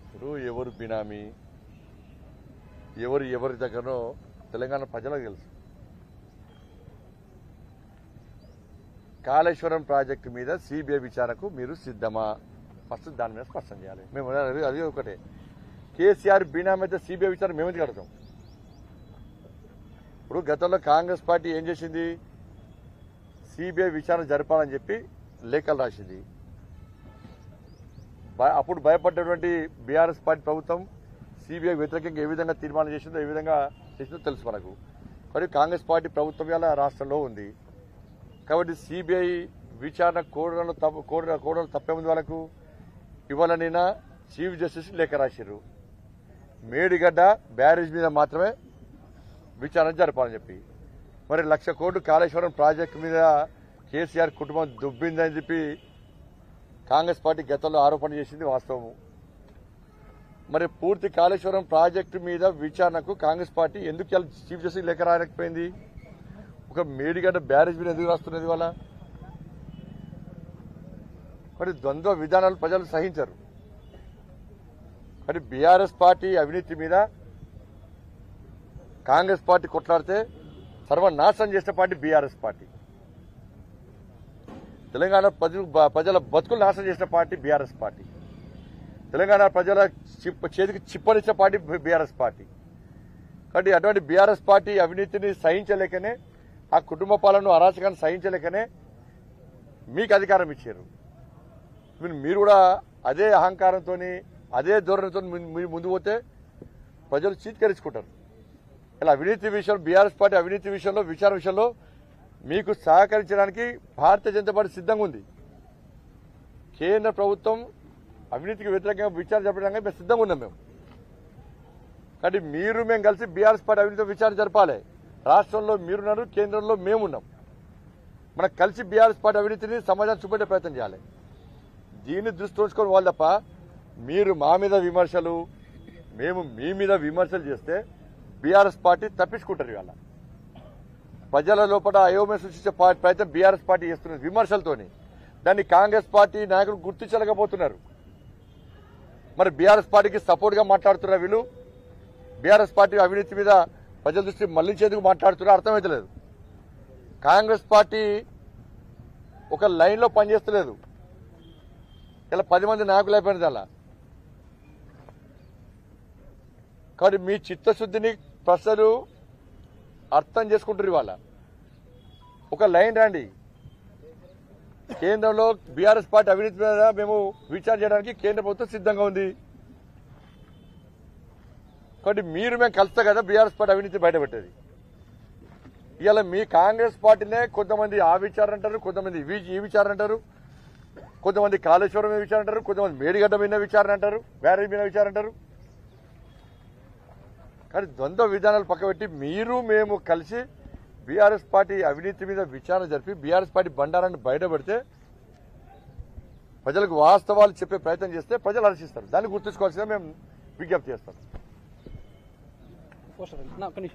ఇప్పుడు ఎవరు బినామీ ఎవరి దగ్గరనో తెలంగాణ ప్రజలకు తెలుసు. కాళేశ్వరం ప్రాజెక్టు మీద సిబిఐ విచారణకు మీరు సిద్ధమా? ఫస్ట్ దాని మీద స్పష్టం చేయాలి. మేము అది ఒకటే, కేసీఆర్ బినామీ అయితే సిబిఐ విచారణ మేమెందుకు అడతాం? ఇప్పుడు గతంలో కాంగ్రెస్ పార్టీ ఏం చేసింది? సిబిఐ విచారణ జరపాలని చెప్పి లేఖలు రాసింది. అప్పుడు భయపడ్డటువంటి బీఆర్ఎస్ పార్టీ ప్రభుత్వం సిబిఐ వ్యతిరేకంగా ఏ విధంగా తీర్మానం చేసిందో ఏ విధంగా చేసిందో తెలుసు మనకు. మరి కాంగ్రెస్ పార్టీ ప్రభుత్వం ఇలా రాష్ట్రంలో ఉంది కాబట్టి సిబిఐ విచారణ కోరడం తప్పేముంది వాళ్ళకు? ఇవాళనైనా చీఫ్ జస్టిస్ లేఖ రాశారు, మేడిగడ్డ బ్యారేజ్ మీద మాత్రమే విచారణ జరపాలని చెప్పి. మరి 1,00,000 కోట్లు కాళేశ్వరం ప్రాజెక్టు మీద కేసీఆర్ కుటుంబం దుబ్బిందని చెప్పి కాంగ్రెస్ పార్టీ గతంలో ఆరోపణ చేసింది వాస్తవము. మరి పూర్తి కాళేశ్వరం ప్రాజెక్టు మీద విచారణకు కాంగ్రెస్ పార్టీ ఎందుకు చీఫ్ జస్టిస్ లేఖ రాయలేకపోయింది? ఒక మేడిగడ్డ బ్యారేజ్ మీద ఎందుకు రాస్తున్నది వాళ్ళ? మరి ద్వంద్వ విధానాలు ప్రజలు సహించరు. మరి బీఆర్ఎస్ పార్టీ అవినీతి మీద కాంగ్రెస్ పార్టీ కొట్లాడితే సర్వనాశనం చేసిన పార్టీ బీఆర్ఎస్ పార్టీ. తెలంగాణ ప్రజల బతుకులు నాశనం చేసిన పార్టీ బీఆర్ఎస్ పార్టీ. తెలంగాణ ప్రజల చేతికి చిప్పనిచ్చిన పార్టీ బీఆర్ఎస్ పార్టీ. కాబట్టి అటువంటి బీఆర్ఎస్ పార్టీ అవినీతిని సహించలేకనే, ఆ కుటుంబ పాలన అరాచకాన్ని సహించలేకనే మీకు అధికారం ఇచ్చారు. మీరు కూడా అదే అహంకారంతో అదే ధోరణితో ముందు పోతే ప్రజలు చీత్కరించుకుంటారు. ఇలా అవినీతి విషయం, బీఆర్ఎస్ పార్టీ అవినీతి విషయంలో, విచారణ విషయంలో మీకు సహకరించడానికి భారతీయ జనతా పార్టీ సిద్ధంగా ఉంది. కేంద్ర ప్రభుత్వం అవినీతికి వ్యతిరేకంగా విచారణ జరపడానికి మేము సిద్ధంగా ఉన్నాం. మేము కాబట్టి మేము కలిసి బీఆర్ఎస్ పార్టీ అవినీతి విచారణ జరపాలి. రాష్ట్రంలో మీరున్నారు, కేంద్రంలో మేమున్నాం. మనకు కలిసి బీఆర్ఎస్ పార్టీ అవినీతిని సమాజాన్ని చూపెట్టే ప్రయత్నం చేయాలి. దీన్ని దృష్టి ఉంచుకొని వాళ్ళు తప్ప మీరు మా మీద విమర్శలు, మేము మీ మీద విమర్శలు చేస్తే బీఆర్ఎస్ పార్టీ తప్పించుకుంటారు. ఇవాళ ప్రజల లోపల అయోమయం సృష్టించే ప్రయత్నం బీఆర్ఎస్ పార్టీ చేస్తున్నది విమర్శలతోని. దాన్ని కాంగ్రెస్ పార్టీ నాయకులు గుర్తించలేకపోతున్నారు. మరి బీఆర్ఎస్ పార్టీకి సపోర్ట్ గా మాట్లాడుతున్నారు వీళ్ళు. బీఆర్ఎస్ పార్టీ అవినీతి మీద ప్రజల దృష్టి మళ్లించేందుకు మాట్లాడుతున్నారు, అర్థమైతలేదు. కాంగ్రెస్ పార్టీ ఒక లైన్ లో పనిచేస్తలేదు. ఇలా 10 మంది నాయకులు అయిపోయినది అలా. కాబట్టి మీ చిత్తశుద్ధిని ప్రజలు అర్థం చేసుకుంటారు. ఇవాళ ఒక లైన్ రండి. కేంద్రంలో బీఆర్ఎస్ పార్టీ అవినీతి మీద మేము విచారణ చేయడానికి కేంద్ర ప్రభుత్వం సిద్ధంగా ఉంది. కాబట్టి మేము కలిస్తే కదా బీఆర్ఎస్ పార్టీ అవినీతి బయటపెట్టేది. ఇవాళ మీ కాంగ్రెస్ పార్టీనే కొంతమంది ఆ విచారణ అంటారు, కొంతమంది ఈ విచారణ అంటారు, కొంతమంది కాళేశ్వరం మీద విచారణ అంటారు, కొంతమంది మేడిగడ్డ మీద విచారణ అంటారు, బ్యారేజ్ మీద విచారణ అంటారు. కానీ ద్వంద్వ విధానాలు పక్కబెట్టి మేము కలిసి బీఆర్ఎస్ పార్టీ అవినీతి మీద విచారణ జరిపి బీఆర్ఎస్ పార్టీ బండారాన్ని బయటపెడితే ప్రజలకు వాస్తవాలు చెప్పే ప్రయత్నం చేస్తే ప్రజలు హర్షిస్తారు. దాన్ని గుర్తుంచుకోవాల్సిందిగా మేము విజ్ఞప్తి చేస్తాం. నందు